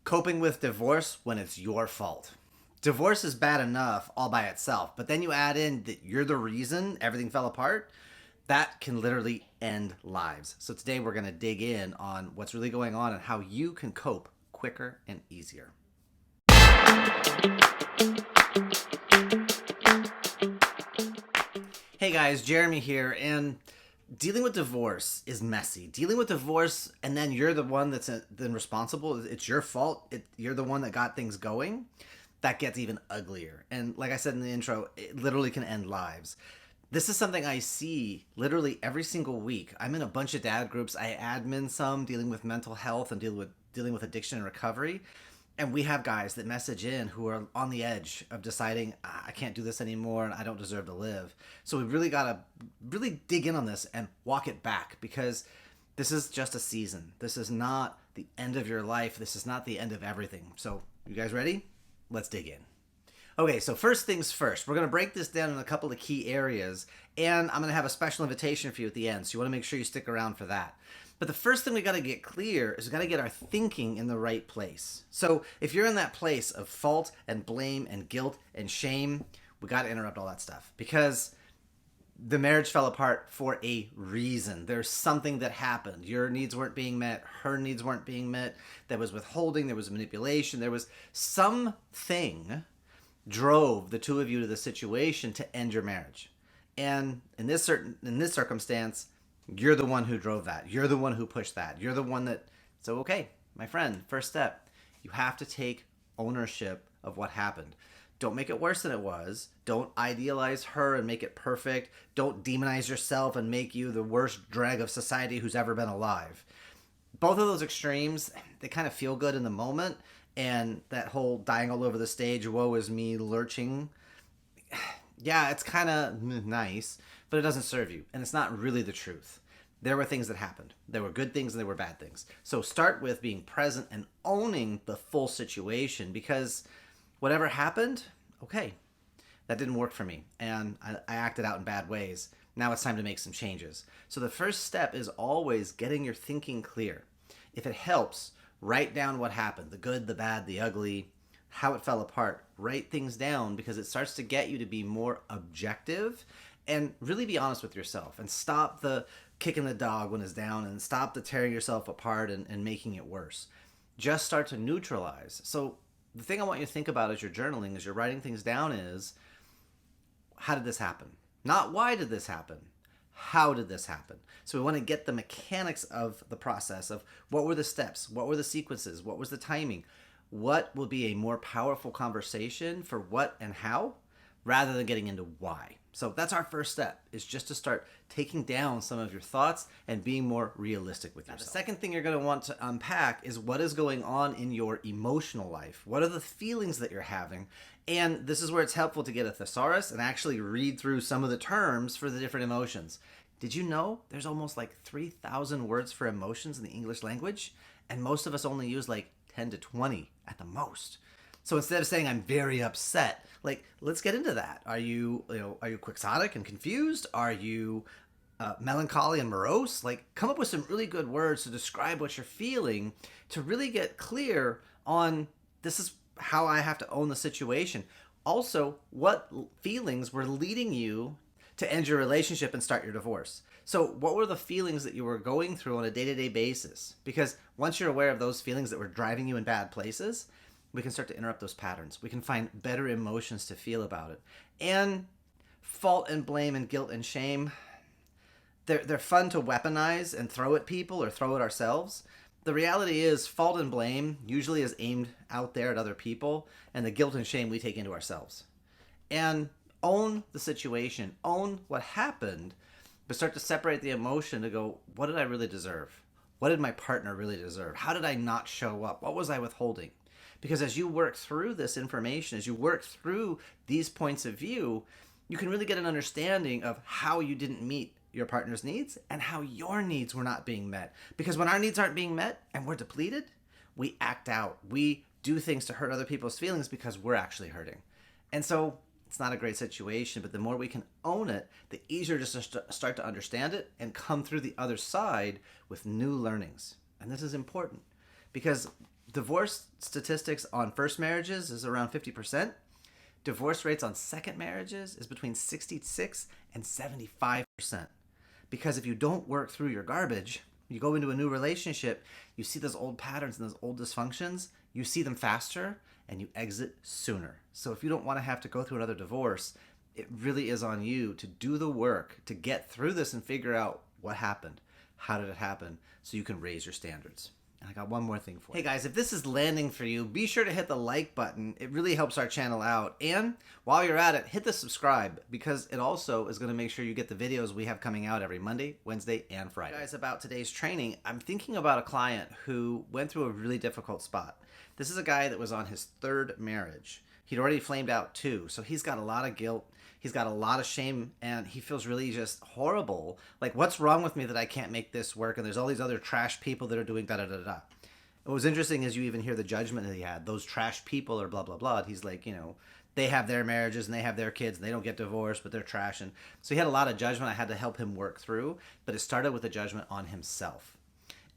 Coping with divorce when it's your fault. Divorce is bad enough all by itself, but then you add in that you're the reason everything fell apart. That can literally end lives. So today we're going to dig in on what's really going on and how you can cope quicker and easier. Hey guys, Jeremy here, and dealing with divorce is messy. Dealing with divorce, and then you're the one that's then responsible. It's your fault. You're the one that got things going. That gets even uglier. And like I said in the intro, it literally can end lives. This is something I see literally every single week. I'm in a bunch of dad groups. I admin some dealing with mental health and dealing with addiction and recovery. And we have guys that message in who are on the edge of deciding, I can't do this anymore and I don't deserve to live. So we really got to really dig in on this and walk it back, because this is just a season. This is not the end of your life. This is not the end of everything. So you guys ready? Let's dig in. Okay, so first things first, we're going to break this down in a couple of key areas, and I'm going to have a special invitation for you at the end, so you want to make sure you stick around for that. But the first thing we got to get clear is we got to get our thinking in the right place. So if you're in that place of fault and blame and guilt and shame, we got to interrupt all that stuff, because the marriage fell apart for a reason. There's something that happened. Your needs weren't being met. Her needs weren't being met. There was withholding. There was manipulation. There was something drove the two of you to the situation to end your marriage. And in this circumstance, you're the one who drove that. You're the one who pushed that. You're the one that... So, okay, my friend, first step, you have to take ownership of what happened. Don't make it worse than it was. Don't idealize her and make it perfect. Don't demonize yourself and make you the worst drag of society who's ever been alive. Both of those extremes, they kind of feel good in the moment. And that whole dying all over the stage, woe is me, lurching, yeah, it's kind of nice, but it doesn't serve you. And it's not really the truth. There were things that happened. There were good things and there were bad things. So start with being present and owning the full situation, because whatever happened, okay, that didn't work for me. And I acted out in bad ways. Now it's time to make some changes. So the first step is always getting your thinking clear. If it helps, write down what happened, the good, the bad, the ugly, how it fell apart. Write things down, because it starts to get you to be more objective and really be honest with yourself, and stop the kicking the dog when it's down, and stop the tearing yourself apart and making it worse. Just start to neutralize. So the thing I want you to think about as you're journaling, as you're writing things down, is how did this happen? Not why did this happen? How did this happen? So we want to get the mechanics of the process of what were the steps, what were the sequences, what was the timing, what will be a more powerful conversation for what and how, rather than getting into why. So that's our first step, is just to start taking down some of your thoughts and being more realistic with yourself. Now, the second thing you're going to want to unpack is what is going on in your emotional life. What are the feelings that you're having? And this is where it's helpful to get a thesaurus and actually read through some of the terms for the different emotions. Did you know there's almost like 3,000 words for emotions in the English language? And most of us only use like 10 to 20 at the most. So instead of saying I'm very upset, like, let's get into that. Are you quixotic and confused? Are you melancholy and morose? Like, come up with some really good words to describe what you're feeling, to really get clear on, this is how I have to own the situation. Also, what feelings were leading you to end your relationship and start your divorce? So what were the feelings that you were going through on a day-to-day basis? Because once you're aware of those feelings that were driving you in bad places, we can start to interrupt those patterns. We can find better emotions to feel about it. And fault and blame and guilt and shame, they're fun to weaponize and throw at people or throw at ourselves. The reality is, fault and blame usually is aimed out there at other people, and the guilt and shame we take into ourselves. And own the situation, own what happened, but start to separate the emotion to go, what did I really deserve? What did my partner really deserve? How did I not show up? What was I withholding? Because as you work through this information, as you work through these points of view, you can really get an understanding of how you didn't meet your partner's needs and how your needs were not being met. Because when our needs aren't being met and we're depleted, we act out. We do things to hurt other people's feelings because we're actually hurting. And so it's not a great situation, but the more we can own it, the easier just to start to understand it and come through the other side with new learnings. And this is important because Divorce statistics on first marriages is around 50%. Divorce rates on second marriages is between 66 and 75%. Because if you don't work through your garbage, you go into a new relationship, you see those old patterns and those old dysfunctions, you see them faster, and you exit sooner. So if you don't want to have to go through another divorce, it really is on you to do the work to get through this and figure out what happened. How did it happen? So you can raise your standards. And I got one more thing for you. Hey guys, if this is landing for you, be sure to hit the like button. It really helps our channel out. And while you're at it, hit the subscribe, because it also is going to make sure you get the videos we have coming out every Monday, Wednesday, and Friday. Guys, about today's training, I'm thinking about a client who went through a really difficult spot. This is a guy that was on his third marriage. He'd already flamed out 2, so he's got a lot of guilt. He's got a lot of shame, and he feels really just horrible. Like, what's wrong with me that I can't make this work? And there's all these other trash people that are doing da-da-da-da. What was interesting is you even hear the judgment that he had. Those trash people are blah, blah, blah. And he's like, you know, they have their marriages and they have their kids and they don't get divorced, but they're trash. And so he had a lot of judgment I had to help him work through, but it started with a judgment on himself.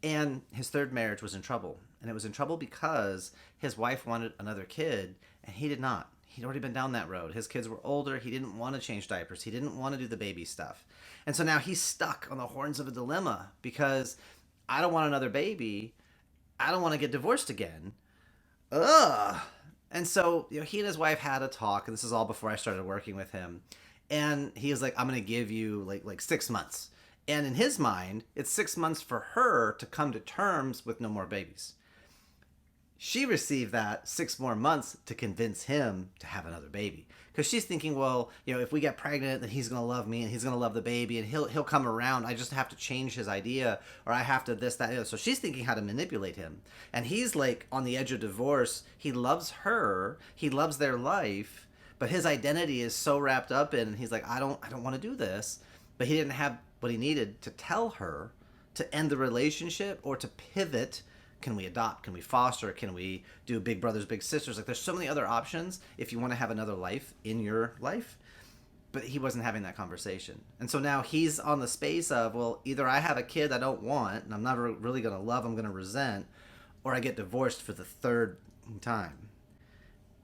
And his third marriage was in trouble. And it was in trouble because his wife wanted another kid, and he did not. He'd already been down that road. His kids were older. He didn't want to change diapers. He didn't want to do the baby stuff. And so now he's stuck on the horns of a dilemma because I don't want another baby. I don't want to get divorced again. Ugh. And so, you know, he and his wife had a talk, and this is all before I started working with him. And he was like, I'm going to give you like 6 months. And in his mind, it's 6 months for her to come to terms with no more babies. She received that 6 more months to convince him to have another baby. Because she's thinking, well, you know, if we get pregnant, then he's going to love me and he's going to love the baby and he'll come around. I just have to change his idea, or I have to this, that, and the other. So she's thinking how to manipulate him. And he's like on the edge of divorce. He loves her. He loves their life. But his identity is so wrapped up in, and he's like, I don't want to do this. But he didn't have what he needed to tell her to end the relationship or to pivot. Can we adopt? Can we foster? Can we do big brothers, big sisters? Like, there's so many other options if you want to have another life in your life. But he wasn't having that conversation. And so now he's on the space of, well, either I have a kid I don't want, and I'm not really going to love, I'm going to resent, or I get divorced for the third time.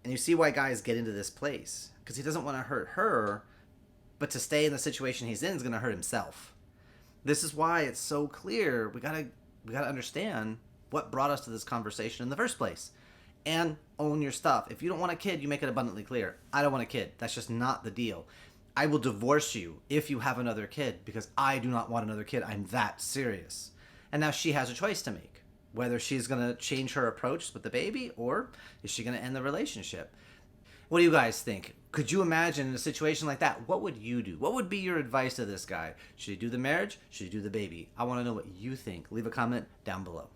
And you see why guys get into this place. Because he doesn't want to hurt her, but to stay in the situation he's in is going to hurt himself. This is why it's so clear. We gotta understand what brought us to this conversation in the first place, and own your stuff. If you don't want a kid, you make it abundantly clear. I don't want a kid. That's just not the deal. I will divorce you if you have another kid because I do not want another kid. I'm that serious. And now she has a choice to make, whether she's going to change her approach with the baby or is she going to end the relationship. What do you guys think? Could you imagine in a situation like that? What would you do? What would be your advice to this guy? Should he do the marriage? Should he do the baby? I want to know what you think. Leave a comment down below.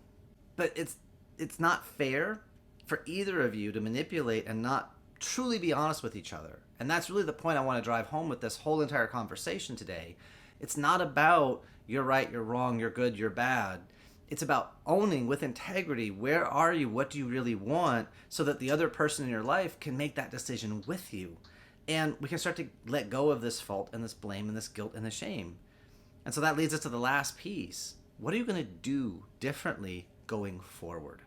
But it's not fair for either of you to manipulate and not truly be honest with each other. And that's really the point I want to drive home with this whole entire conversation today. It's not about you're right, you're wrong, you're good, you're bad. It's about owning with integrity, where are you, what do you really want, so that the other person in your life can make that decision with you. And we can start to let go of this fault and this blame and this guilt and this shame. And so that leads us to the last piece. What are you going to do differently going forward?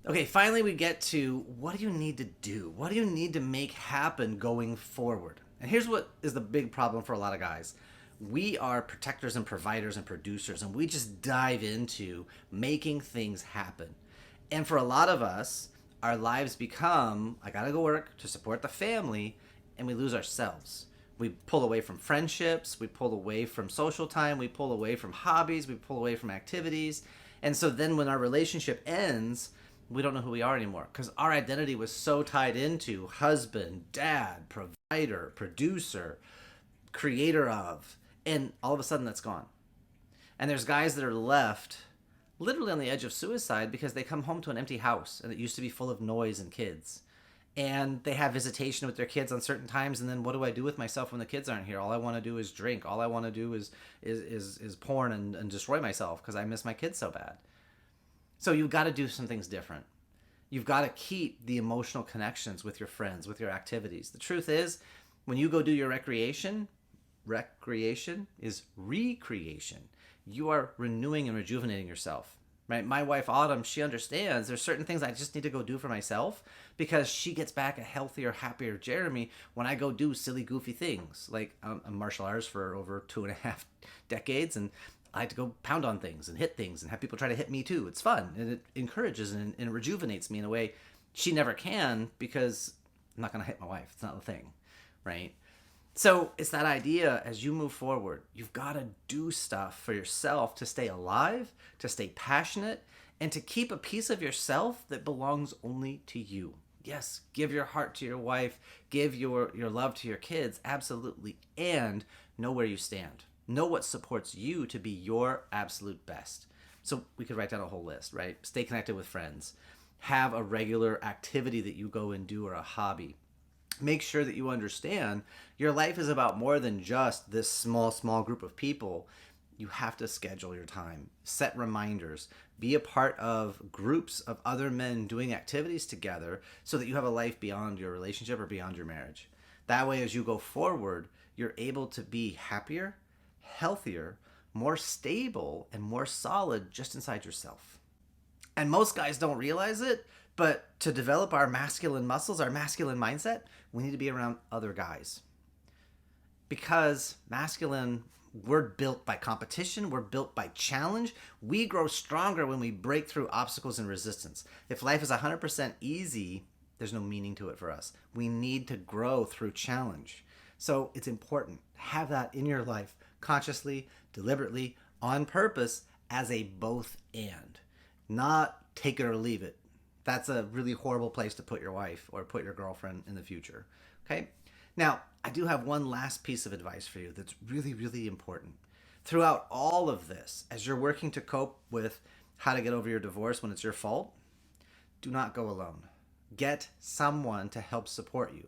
Okay, finally we get to what do you need to do? What do you need to make happen going forward? And here's what is the big problem for a lot of guys. We are protectors and providers and producers, and we just dive into making things happen. And for a lot of us, our lives become, I gotta go work to support the family, and we lose ourselves. We pull away from friendships, we pull away from social time, we pull away from hobbies, we pull away from activities. And so then when our relationship ends, we don't know who we are anymore because our identity was so tied into husband, dad, provider, producer, creator of, and all of a sudden that's gone. And there's guys that are left literally on the edge of suicide because they come home to an empty house and it used to be full of noise and kids. And they have visitation with their kids on certain times, and then what do I do with myself when the kids aren't here? All I want to do is drink. All I want to do is porn and destroy myself because I miss my kids so bad. So you've got to do some things different. You've got to keep the emotional connections with your friends, with your activities. The truth is, when you go do your recreation is recreation. You are renewing and rejuvenating yourself. right? My wife, Autumn, she understands there's certain things I just need to go do for myself because she gets back a healthier, happier Jeremy when I go do silly, goofy things. Like I'm martial arts for over 2.5 decades, and I like to go pound on things and hit things and have people try to hit me too. It's fun, and it encourages and it rejuvenates me in a way she never can because I'm not going to hit my wife. It's not the thing, right? So it's that idea as you move forward, you've got to do stuff for yourself to stay alive, to stay passionate, and to keep a piece of yourself that belongs only to you. Yes, give your heart to your wife, give your love to your kids, absolutely, and know where you stand. Know what supports you to be your absolute best. So we could write down a whole list, right? Stay connected with friends. Have a regular activity that you go and do or a hobby. Make sure that you understand your life is about more than just this small group of people. You have to schedule your time, set reminders, be a part of groups of other men doing activities together so that you have a life beyond your relationship or beyond your marriage. That way, as you go forward, you're able to be happier, healthier, more stable, and more solid just inside yourself. And most guys don't realize it, but to develop our masculine muscles, our masculine mindset, we need to be around other guys. Because masculine, we're built by competition, we're built by challenge. We grow stronger when we break through obstacles and resistance. If life is 100% easy, there's no meaning to it for us. We need to grow through challenge. So it's important to have that in your life, consciously, deliberately, on purpose, as a both and. Not take it or leave it. That's a really horrible place to put your wife or put your girlfriend in the future. Okay? Now, I do have one last piece of advice for you that's really, really important. Throughout all of this, as you're working to cope with how to get over your divorce when it's your fault, do not go alone. Get someone to help support you.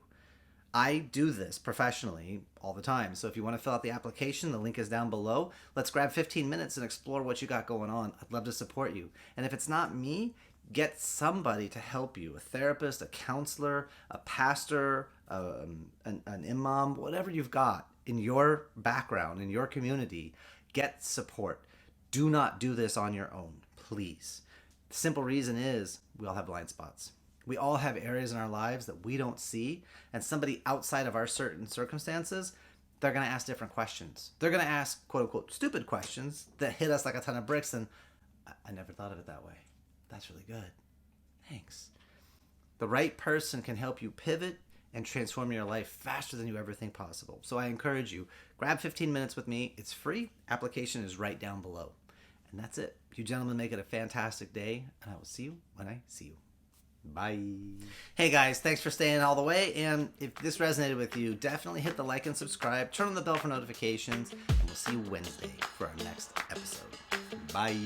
I do this professionally all the time. So if you want to fill out the application, the link is down below. Let's grab 15 minutes and explore what you got going on. I'd love to support you. And if it's not me, get somebody to help you, a therapist, a counselor, a pastor, an imam, whatever you've got in your background, in your community, get support. Do not do this on your own, please. The simple reason is we all have blind spots. We all have areas in our lives that we don't see, and somebody outside of our certain circumstances, they're going to ask different questions. They're going to ask, quote unquote, stupid questions that hit us like a ton of bricks, and I never thought of it that way. That's really good. Thanks. The right person can help you pivot and transform your life faster than you ever think possible. So I encourage you, grab 15 minutes with me. It's free. Application is right down below. And that's it. You gentlemen make it a fantastic day, and I will see you when I see you. Bye. Hey guys, thanks for staying all the way. And if this resonated with you, definitely hit the like and subscribe. Turn on the bell for notifications. And we'll see you Wednesday for our next episode. Bye.